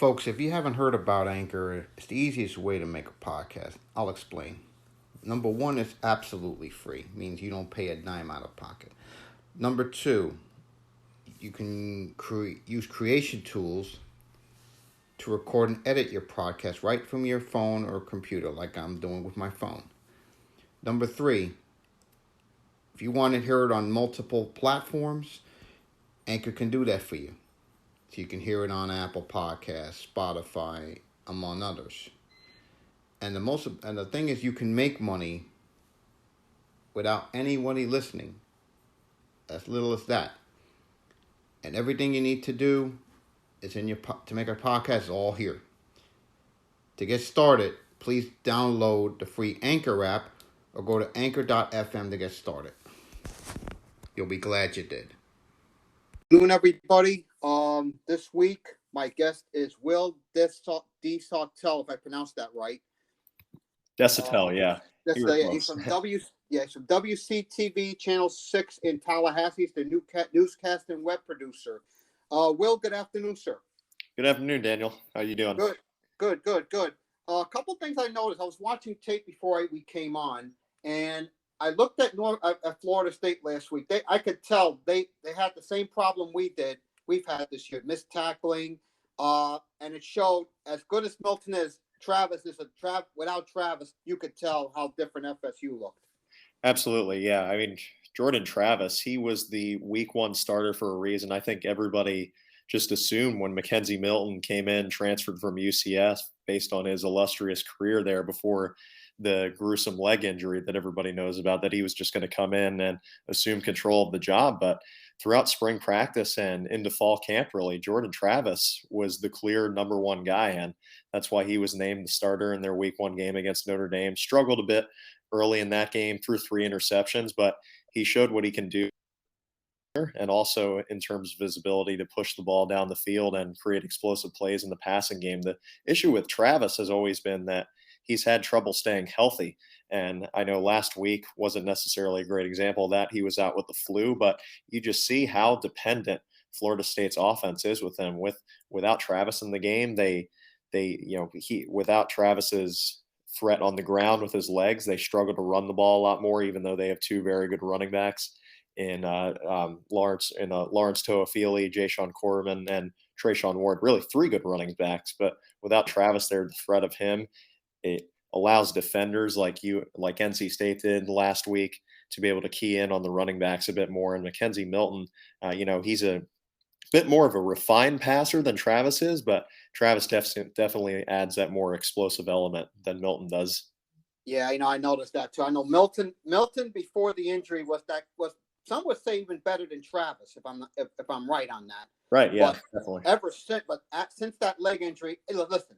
Folks, if you haven't heard about Anchor, it's the easiest way to make a podcast. I'll explain. Number one, it's absolutely free, means you don't pay a dime out of pocket. Number two, you can use creation tools to record and edit your podcast right from your phone or computer, like I'm doing with my phone. Number three, if you want to hear it on multiple platforms, Anchor can do that for you. So you can hear it on Apple Podcasts, Spotify, among others. And the thing is, you can make money without anybody listening, as little as that. And everything you need to do is to make a podcast is all here. To get started, please download the free Anchor app or go to anchor.fm to get started. You'll be glad you did. Good afternoon, everybody. This week, my guest is Will Desautelle, if I pronounced that right. Desautelle, yeah. He's from WCTV Channel 6 in Tallahassee. He's the newscast and web producer. Will, good afternoon, sir. Good afternoon, Daniel. How you doing? Good. A couple things I noticed. I was watching tape before we came on, and I looked at Florida State last week. I could tell they had the same problem we've had this year, missed tackling, and it showed. As good as Milton is, Travis is without Travis, you could tell how different FSU looked. Absolutely, yeah. I mean, Jordan Travis, he was the week one starter for a reason. I think everybody just assumed when Mackenzie Milton came in, transferred from UCF based on his illustrious career there before the gruesome leg injury that everybody knows about, that he was just going to come in and assume control of the job. But throughout spring practice and into fall camp, really, Jordan Travis was the clear number one guy. And that's why he was named the starter in their week one game against Notre Dame. Struggled a bit early in that game, threw 3 interceptions, but he showed what he can do. And also in terms of visibility to push the ball down the field and create explosive plays in the passing game. The issue with Travis has always been that he's had trouble staying healthy. And I know last week wasn't necessarily a great example of that. He was out with the flu, but you just see how dependent Florida State's offense is with him. Without Travis in the game, without Travis's threat on the ground with his legs, they struggle to run the ball a lot more, even though they have 2 very good running backs in Lawrence Toafili, Jayshon Corman, and Trayshawn Ward. Really 3 good running backs, but without Travis there, the threat of him, it allows defenders like NC State did last week to be able to key in on the running backs a bit more. And Mackenzie Milton, he's a bit more of a refined passer than Travis is, but Travis definitely adds that more explosive element than Milton does. Yeah, I noticed that too. I know Milton before the injury was some would say even better than Travis, if I'm right on that. Right. Yeah. Definitely. Since that leg injury, listen,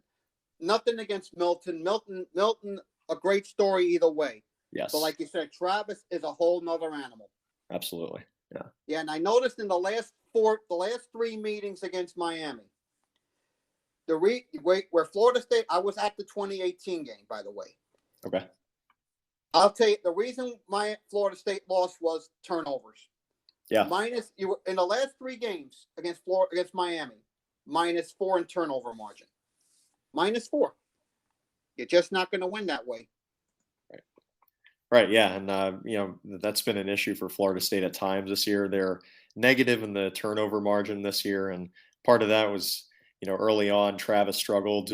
nothing against Milton. Milton, a great story either way. Yes. But like you said, Travis is a whole nother animal. Absolutely. Yeah. Yeah, and I noticed in the last 3 meetings against Miami, where Florida State, I was at the 2018 game, by the way. Okay. I'll tell you, the reason my Florida State lost was turnovers. Yeah. In the last 3 games against Miami, -4 in turnover margin. -4. You're just not going to win that way. Right. Yeah. And, that's been an issue for Florida State at times this year. They're negative in the turnover margin this year. And part of that was, early on, Travis struggled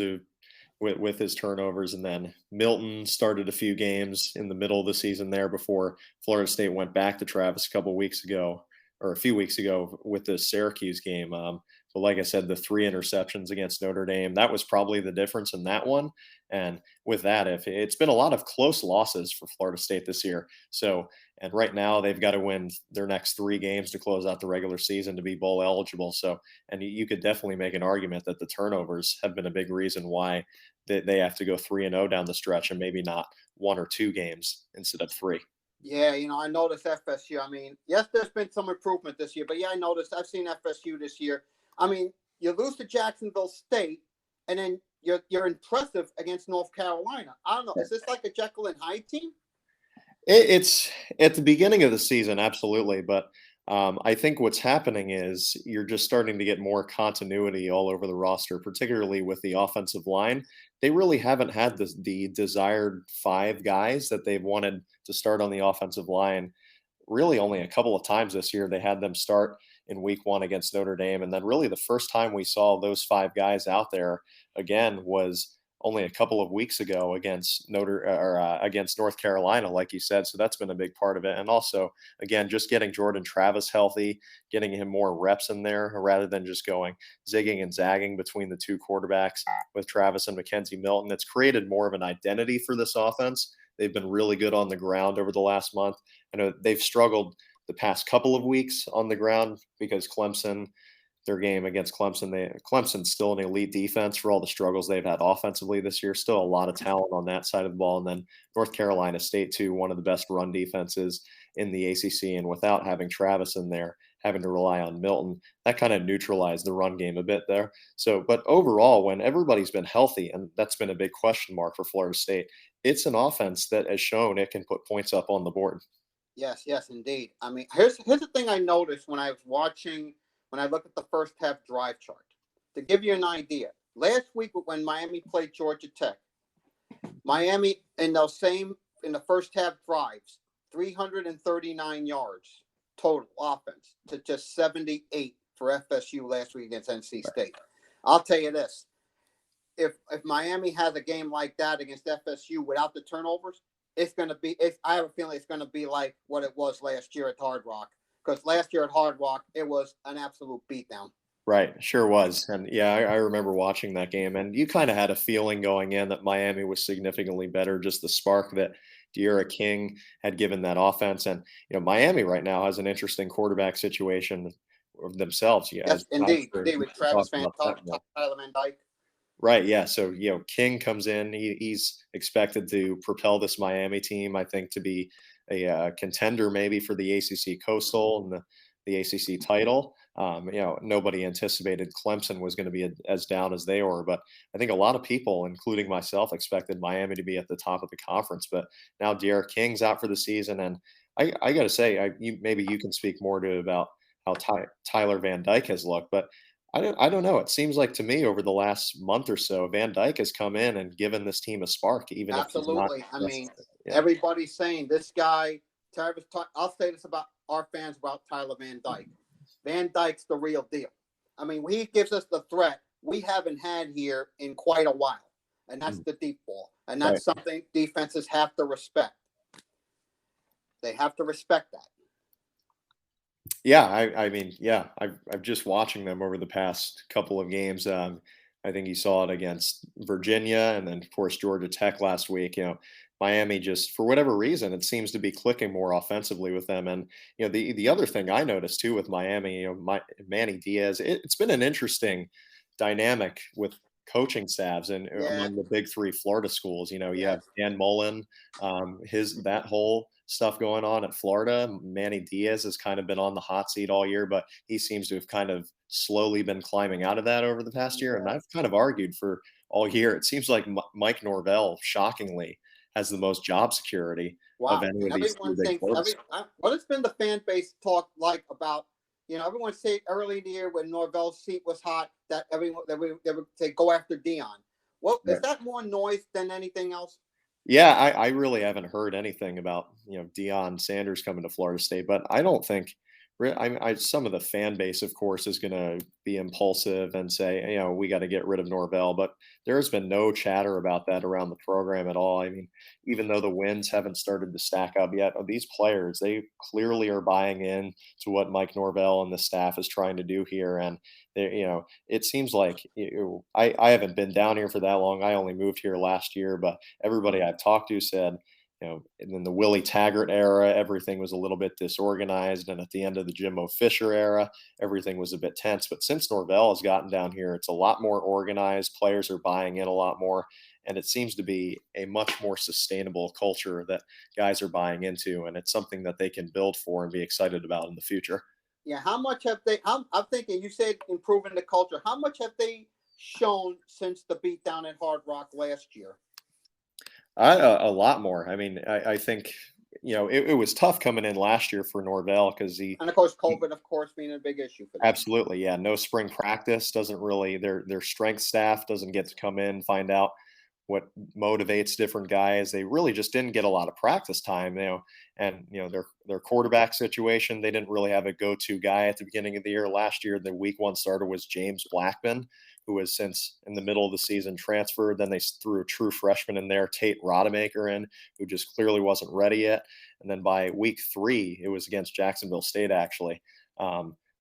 with his turnovers. And then Milton started a few games in the middle of the season there before Florida State went back to Travis a few weeks ago with the Syracuse game. But like I said, the 3 interceptions against Notre Dame, that was probably the difference in that one. And with that, it's been a lot of close losses for Florida State this year. So, and right now they've got to win their next 3 games to close out the regular season to be bowl eligible. So, and you could definitely make an argument that the turnovers have been a big reason why they have to go 3-0 down the stretch and maybe not 1 or 2 games instead of 3. Yeah, I noticed FSU. I mean, yes, there's been some improvement this year, but yeah, I've seen FSU this year. I mean, you lose to Jacksonville State, and then you're impressive against North Carolina. I don't know. Is this like a Jekyll and Hyde team? It's at the beginning of the season, absolutely. But I think what's happening is you're just starting to get more continuity all over the roster, particularly with the offensive line. They really haven't had the desired five guys that they've wanted to start on the offensive line. Really, only a couple of times this year they had them start in week one against Notre Dame. And then, really, the first time we saw those five guys out there again was only a couple of weeks ago against against North Carolina, like you said. So that's been a big part of it. And also, again, just getting Jordan Travis healthy, getting him more reps in there rather than just going zigging and zagging between the two quarterbacks with Travis and McKenzie Milton. It's created more of an identity for this offense. They've been really good on the ground over the last month. I know they've struggled the past couple of weeks on the ground because Clemson, their game against Clemson, Clemson's still an elite defense for all the struggles they've had offensively this year. Still a lot of talent on that side of the ball. And then North Carolina State, too, one of the best run defenses in the ACC. And without having Travis in there, having to rely on Milton, that kind of neutralized the run game a bit there. So, but overall, when everybody's been healthy, and that's been a big question mark for Florida State, it's an offense that has shown it can put points up on the board. Yes, yes, indeed. I mean, here's the thing I noticed when I was watching, when I looked at the first half drive chart. To give you an idea, last week when Miami played Georgia Tech, Miami in the first half drives, 339 yards total offense to just 78 for FSU last week against NC State. I'll tell you this. If Miami has a game like that against FSU without the turnovers, I have a feeling it's going to be like what it was last year at Hard Rock. Because last year at Hard Rock, it was an absolute beatdown. Right, sure was. And yeah, I remember watching that game, and you kind of had a feeling going in that Miami was significantly better, just the spark that De'Ara King had given that offense. And, Miami right now has an interesting quarterback situation of themselves. Yeah, Yes, indeed. With Travis Tyler Van Dyke. Right. Yeah. So, King comes in. He's expected to propel this Miami team, I think, to be a contender maybe for the ACC Coastal and the ACC title. Nobody anticipated Clemson was going to be as down as they were, but I think a lot of people, including myself, expected Miami to be at the top of the conference. But now De'Ara King's out for the season, and I got to say, maybe you can speak more to about how Tyler Van Dyke has looked, but I don't know. It seems like to me over the last month or so, Van Dyke has come in and given this team a spark, even absolutely. if he's not. I mean, everybody's saying this guy, Travis. I'll say this about our fans about Tyler Van Dyke. Van Dyke's the real deal. I mean, he gives us the threat we haven't had here in quite a while, and that's the deep ball, and that's something defenses have to respect. They have to respect that. Yeah, I mean, yeah, I've just watching them over the past couple of games. I think you saw it against Virginia, and then of course Georgia Tech last week. Miami just for whatever reason it seems to be clicking more offensively with them. And the other thing I noticed too with Miami, Manny Diaz, it's been an interesting dynamic with coaching staffs and among the big three Florida schools. You have Dan Mullen, that whole stuff going on at Florida. Manny Diaz has kind of been on the hot seat all year, but he seems to have kind of slowly been climbing out of that over the past year. And I've kind of argued for all year. It seems like Mike Norvell, shockingly, has the most job security of any of these two big clubs. What has been the fan base talk like about? Everyone said early in the year when Norvell's seat was hot that they would say go after Dion. Well, is that more noise than anything else? Yeah, I really haven't heard anything about Deion Sanders coming to Florida State, but I don't think some of the fan base, of course, is going to be impulsive and say, we got to get rid of Norvell. But there has been no chatter about that around the program at all. I mean, even though the wins haven't started to stack up yet, these players, they clearly are buying in to what Mike Norvell and the staff is trying to do here. And, it seems like I haven't been down here for that long. I only moved here last year, but everybody I've talked to said, in the Willie Taggart era, everything was a little bit disorganized. And at the end of the Jimbo Fisher era, everything was a bit tense. But since Norvell has gotten down here, it's a lot more organized. Players are buying in a lot more. And it seems to be a much more sustainable culture that guys are buying into. And it's something that they can build for and be excited about in the future. Yeah. How much have they, I'm thinking, you said improving the culture. How much have they shown since the beatdown at Hard Rock last year? A lot more. I mean, I think it was tough coming in last year for Norvell because And of course, COVID, of course, being a big issue for them. absolutely, yeah, no spring practice, doesn't really their strength staff doesn't get to come in, find out what motivates different guys. They really just didn't get a lot of practice time, and their quarterback situation, they didn't really have a go-to guy at the beginning of the year. Last year, the week one starter was James Blackman, who was since in the middle of the season transferred. Then they threw a true freshman in there, Tate Rodemaker, in, who just clearly wasn't ready yet. And then by week three, it was against Jacksonville State, actually.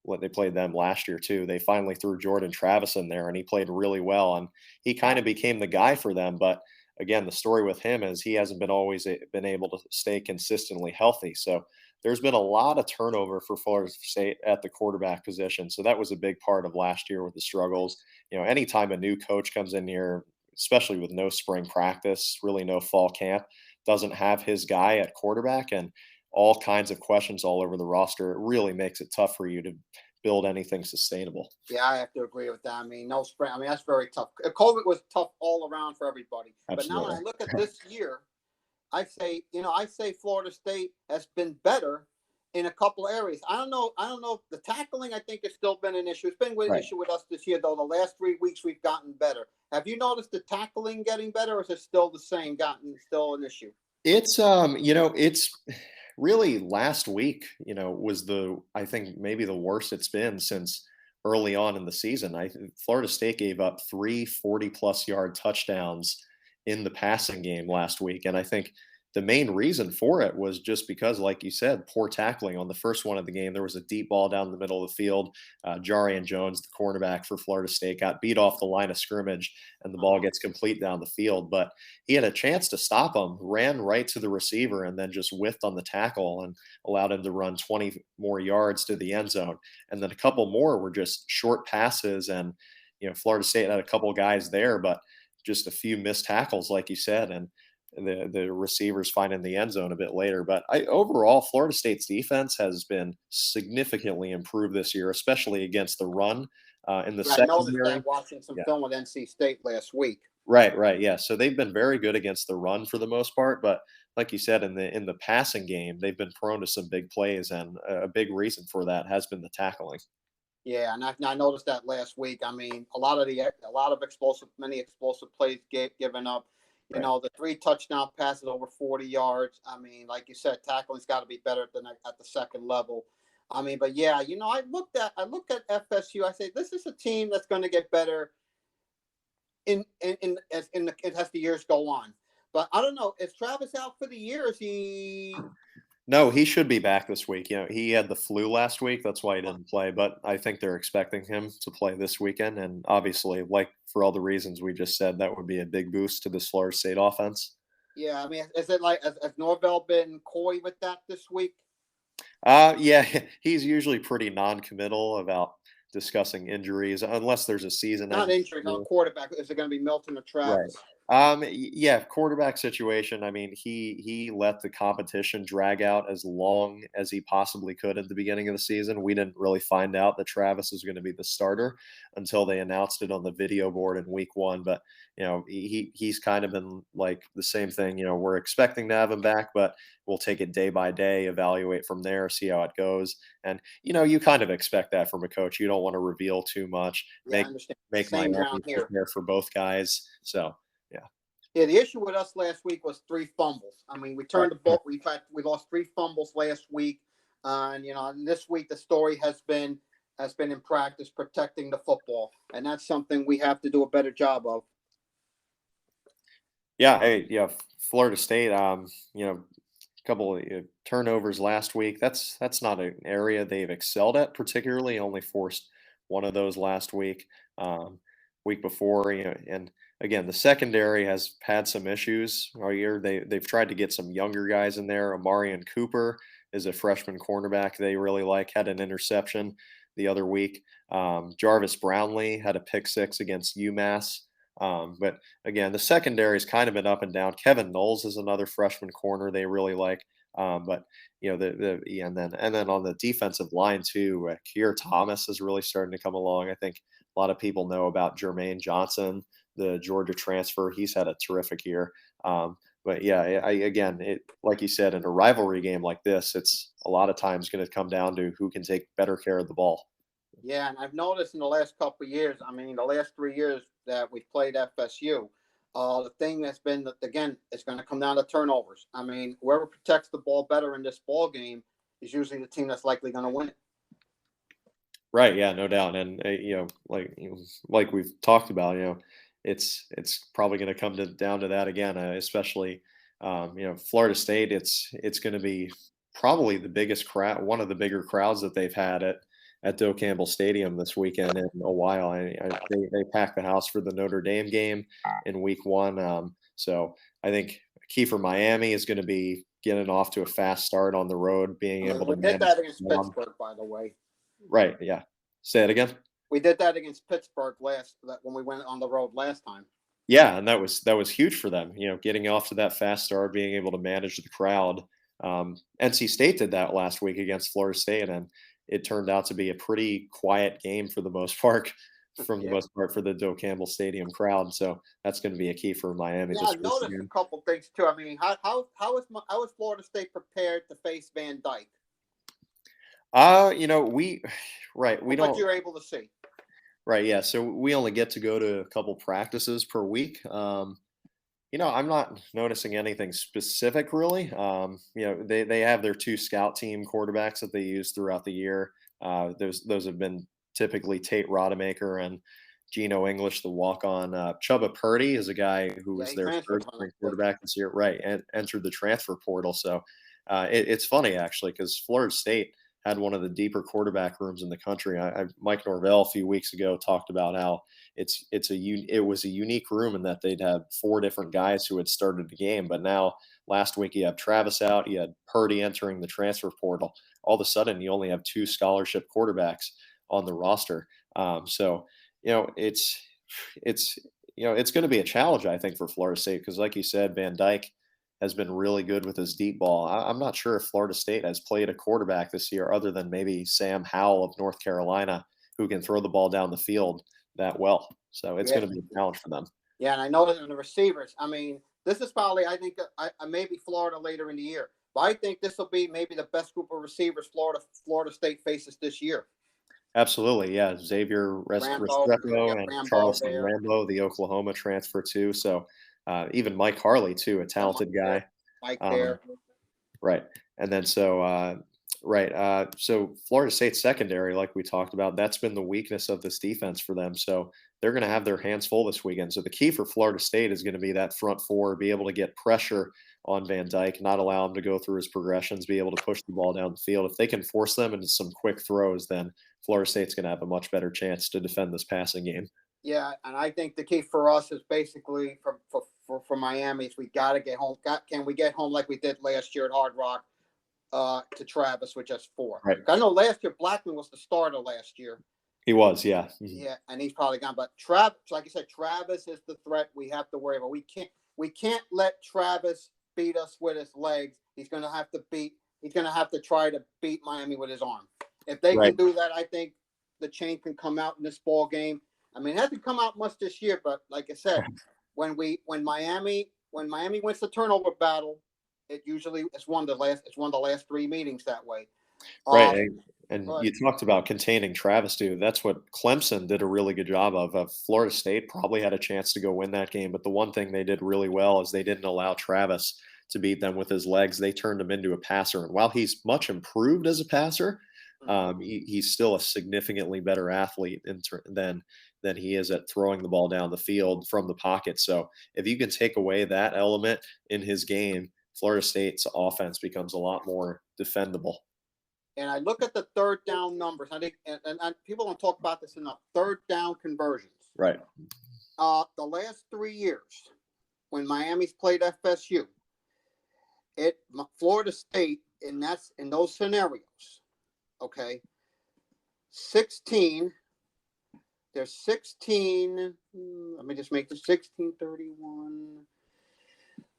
What they played them last year too. They finally threw Jordan Travis in there, and he played really well, and he kind of became the guy for them. But again, the story with him is he hasn't been always been able to stay consistently healthy. So there's been a lot of turnover for Florida State at the quarterback position. So that was a big part of last year with the struggles. Anytime a new coach comes in here, especially with no spring practice, really no fall camp, doesn't have his guy at quarterback, and all kinds of questions all over the roster, it really makes it tough for you to build anything sustainable. Yeah, I have to agree with that. I mean, no spring. I mean, that's very tough. COVID was tough all around for everybody. Absolutely. But now when I look at this year, I say Florida State has been better in a couple of areas. I don't know. The tackling, I think, has still been an issue. It's been an issue with us this year, though. The last 3 weeks, we've gotten better. Have you noticed the tackling getting better, or is it still the same? Still an issue? It's it's really last week, was I think maybe the worst it's been since early on in the season. Florida State gave up 3 40-plus yard touchdowns in the passing game last week, and I think the main reason for it was just because, like you said, poor tackling. On the first one of the game, there was a deep ball down the middle of the field. Jarian Jones, the cornerback for Florida State, got beat off the line of scrimmage, and the ball gets complete down the field. But he had a chance to stop him, ran right to the receiver, and then just whiffed on the tackle and allowed him to run 20 more yards to the end zone. And then a couple more were just short passes, and Florida State had a couple guys there, but just a few missed tackles, like you said, and the receivers finding the end zone a bit later. But overall, Florida State's defense has been significantly improved this year, especially against the run in the secondary. I noticed that watching some film with NC State last week. Right, yeah. So they've been very good against the run for the most part, but like you said, in the passing game, they've been prone to some big plays, and a big reason for that has been the tackling. Yeah, and I noticed that last week. I mean, many explosive plays given up. The 3 touchdown passes over 40 yards. I mean, like you said, tackling's got to be better at the second level. I mean, but yeah, I looked at FSU. I say this is a team that's going to get better as the years go on. But I don't know, is Travis out for the year? Is he? No, he should be back this week. He had the flu last week. That's why he didn't play. But I think they're expecting him to play this weekend. And obviously, like for all the reasons we just said, that would be a big boost to the Florida State offense. Yeah, I mean, is it like has Norvell been coy with that this week? Yeah, he's usually pretty non-committal about discussing injuries, unless there's a season. Not injuries, not quarterback. Is it going to be Milton or Travis? Right. Yeah, quarterback situation. I mean, he let the competition drag out as long as he possibly could at the beginning of the season. We didn't really find out that Travis was going to be the starter until they announced it on the video board in week one. But he's kind of been like the same thing. We're expecting to have him back, but we'll take it day by day, evaluate from there, see how it goes. And you kind of expect that from a coach. You don't want to reveal too much. Yeah, make my there for both guys. So. Yeah, the issue with us last week was 3 fumbles. I mean, we turned the ball. We lost 3 fumbles last week, and this week the story has been in practice protecting the football, and that's something we have to do a better job of. Yeah, Florida State. A couple of turnovers last week. That's not an area they've excelled at particularly. Only forced one of those last week. Week before, and again, the secondary has had some issues all year. They've tried to get some younger guys in there. Amarian Cooper is a freshman cornerback they really like. Had an interception the other week. Jarvis Brownlee had a pick 6 against UMass. But again, the secondary has kind of been up and down. Kevin Knowles is another freshman corner they really like. But and then on the defensive line too, Keir Thomas is really starting to come along. I think a lot of people know about Jermaine Johnson, the Georgia transfer. He's had a terrific year. But yeah, again, like you said, in a rivalry game like this, it's a lot of times going to come down to who can take better care of the ball. Yeah, and I've noticed in the last couple of years, I mean, the last 3 years that we've played FSU, the thing that's been that again, it's going to come down to turnovers. I mean, whoever protects the ball better in this ball game is usually the team that's likely going to win it. Right. Yeah. No doubt. And like we've talked about, it's probably going to come down to that again, especially Florida State. It's going to be probably the biggest crowd, one of the bigger crowds that they've had at Doak Campbell Stadium this weekend in a while. They packed the house for the Notre Dame game in week 1. So I think key for Miami is going to be getting off to a fast start on the road, being able to We did manage. that against Pittsburgh, by the way. Right. Yeah. Say it again. We did that against Pittsburgh when we went on the road last time. Yeah, and that was huge for them. Getting off to that fast start, being able to manage the crowd. NC State did that last week against Florida State, and it turned out to be a pretty quiet game for the most part. For the Doak Campbell Stadium crowd. So that's going to be a key for Miami. Yeah, I've noticed a couple things too. I mean, how is Florida State prepared to face Van Dyke? We don't. What you're able to see. Right. Yeah. So we only get to go to a couple practices per week. I'm not noticing anything specific really. They have their 2 scout team quarterbacks that they use throughout the year. Those have been typically Tate Rodemaker and Geno English, the walk-on. Chubba Purdy is a guy who was their third-string quarterback this year, right, and entered the transfer portal. So it's funny actually because Florida State had one of the deeper quarterback rooms in the country. Mike Norvell a few weeks ago talked about how it was a unique room in that they'd have 4 different guys who had started the game, but now last week you have Travis out, you had Purdy entering the transfer portal. All of a sudden, you only have 2 scholarship quarterbacks on the roster. So it's going to be a challenge, I think, for Florida State because, like you said, Van Dyke has been really good with his deep ball. I'm not sure if Florida State has played a quarterback this year other than maybe Sam Howell of North Carolina, who can throw the ball down the field that well. So it's going to be a challenge for them. Yeah, and I know that in the receivers. I mean, this is probably, I think, maybe Florida later in the year. But I think this will be maybe the best group of receivers Florida State faces this year. Absolutely, yeah. Xavier Restrepo and Charleston Rambo, the Oklahoma transfer too. So even Mike Harley too, a talented guy. Mike there. Right, and then so Florida State secondary, like we talked about, that's been the weakness of this defense for them. So they're going to have their hands full this weekend. So the key for Florida State is going to be that front 4, be able to get pressure on Van Dyke, not allow him to go through his progressions, be able to push the ball down the field. If they can force them into some quick throws, then Florida State's going to have a much better chance to defend this passing game. Yeah, and I think the key for us is basically for Miami is we got to get home. Can we get home like we did last year at Hard Rock to Travis with just 4? Right. I know last year Blackman was the starter last year. He was, yeah. Yeah, and he's probably gone. But Travis, like I said, Travis is the threat we have to worry about. We can't let Travis beat us with his legs. He's going to have to try to beat Miami with his arm. If they can do that, I think the chain can come out in this ball game. I mean, it hasn't come out much this year, but like I said, when Miami wins the turnover battle, it's one of the last 3 meetings that way. Right. And you talked about containing Travis, too. That's what Clemson did a really good job of. Florida State probably had a chance to go win that game, but the one thing they did really well is they didn't allow Travis to beat them with his legs. They turned him into a passer. And while he's much improved as a passer, he's still a significantly better athlete than he is at throwing the ball down the field from the pocket. So if you can take away that element in his game, Florida State's offense becomes a lot more defendable. And I look at the third down numbers. I think, and people don't talk about this enough. Third down conversions. Right. The last 3 years, when Miami's played FSU, Florida State in those scenarios. Okay. 16. There's 16. Let me just make this 16, 31,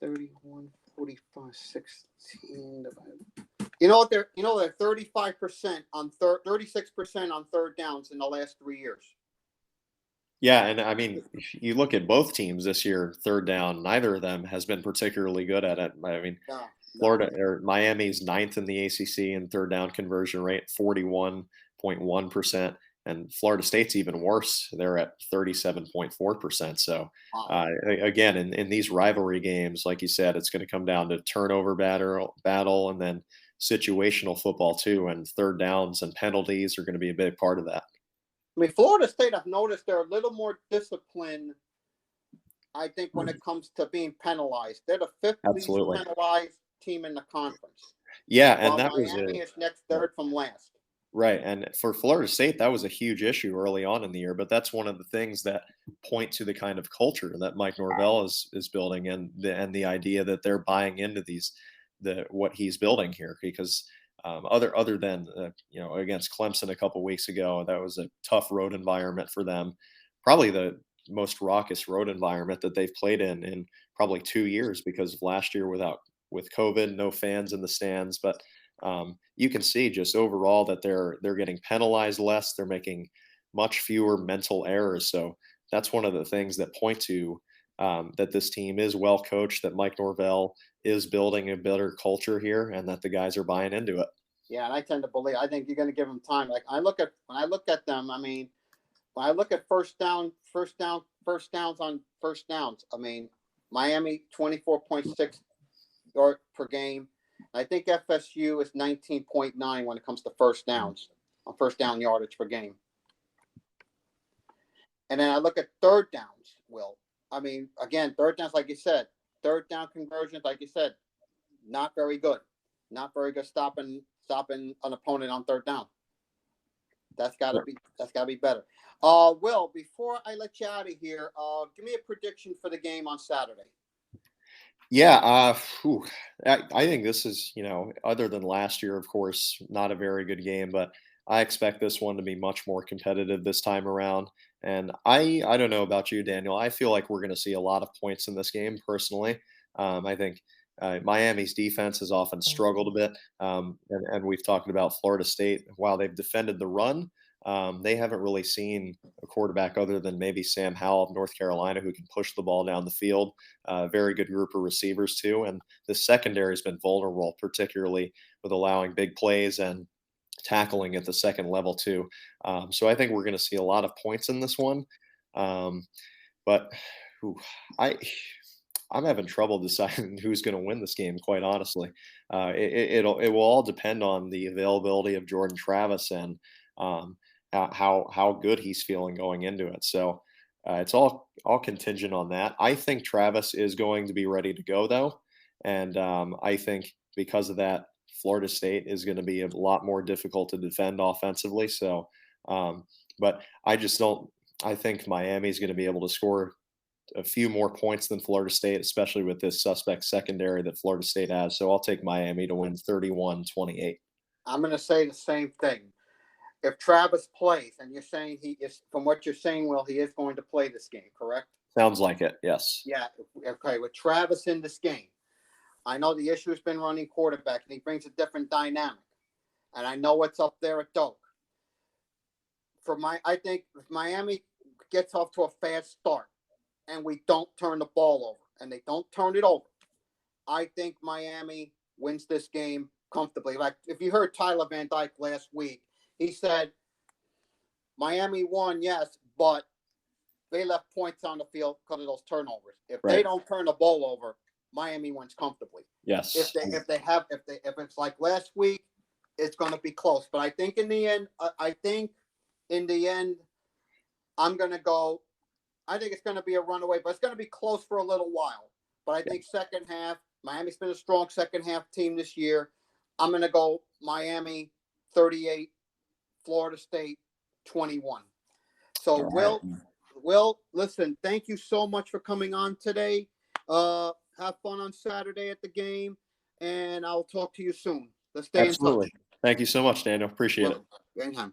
31, 45, 16. You know what? They're 35% on 36% on third downs in the last 3 years. Yeah, and I mean, you look at both teams this year, third down, neither of them has been particularly good at it. I mean, No, no. Florida or Miami's ninth in the ACC in third down conversion rate, 41.1%, and Florida State's even worse. They're at 37.4%. So Wow. again, in these rivalry games, like you said, it's going to come down to turnover battle, and then situational football too. And third downs and penalties are going to be a big part of that. I mean, Florida State, I've noticed they're a little more disciplined, I think, when it comes to being penalized. They're the fifth least Absolutely. penalized team in the conference, Yeah, and while that was Miami is next third from last. right. And for Florida State, that was a huge issue early on in the year. But that's one of the things that point to the kind of culture that Mike Norvell is building, and the idea that they're buying into what he's building here. Because other than against Clemson a couple weeks ago, that was a tough road environment for them. Probably the most raucous road environment that they've played in probably 2 years, because of last year with COVID, no fans in the stands. But you can see just overall that they're getting penalized less. They're making much fewer mental errors. So that's one of the things that point to that this team is well coached, that Mike Norvell is building a better culture here, and that the guys are buying into it. Yeah, and I tend to believe. I think you're going to give them time. Like when I look at them, I mean, when I look at first downs on first downs, I mean, Miami 24.6 yard per game. I think FSU is 19.9 when it comes to first downs on first down yardage per game. And then I look at third downs, Will. I mean, again, third downs, like you said, third down conversions, like you said, not very good. Not very good stopping an opponent on third down. That's gotta be better. Will, before I let you out of here, give me a prediction for the game on Saturday. Yeah, I think this is, other than last year, of course, not a very good game, but I expect this one to be much more competitive this time around. And I don't know about you, Daniel. I feel like we're going to see a lot of points in this game, personally. I think Miami's defense has often struggled a bit, and we've talked about Florida State. While they've defended the run, they haven't really seen a quarterback other than maybe Sam Howell of North Carolina who can push the ball down the field. Very good group of receivers too, and the secondary has been vulnerable, particularly with allowing big plays and tackling at the second level too. So I think we're going to see a lot of points in this one, but ooh, I'm having trouble deciding who's going to win this game. Quite honestly, it will all depend on the availability of Jordan Travis and how good he's feeling going into it. So it's all contingent on that. I think Travis is going to be ready to go though, and I think because of that, Florida State is going to be a lot more difficult to defend offensively. So, but I just don't. I think Miami is going to be able to score a few more points than Florida State, especially with this suspect secondary that Florida State has. So I'll take Miami to win 31-28. I'm going to say the same thing. If Travis plays, and you're saying he is, from what you're saying, Will, he is going to play this game, correct? Sounds like it, yes. Yeah. Okay. With Travis in this game, I know the issue has been running quarterback, and he brings a different dynamic. And I know what's up there at Doak. I think if Miami gets off to a fast start and we don't turn the ball over, and they don't turn it over, I think Miami wins this game comfortably. Like if you heard Tyler Van Dyke last week, he said Miami won, yes, but they left points on the field because of those turnovers. If they don't turn the ball over, Miami wins comfortably. Yes. If it's like last week, it's going to be close. But I think in the end, I'm going to go. I think it's going to be a runaway, but it's going to be close for a little while. But I think second half, Miami's been a strong second half team this year. I'm going to go Miami 38, Florida State 21. So Will, listen, thank you so much for coming on today. Have fun on Saturday at the game, and I'll talk to you soon. Let's stay in touch. Thank you so much, Daniel. Appreciate it. Anytime.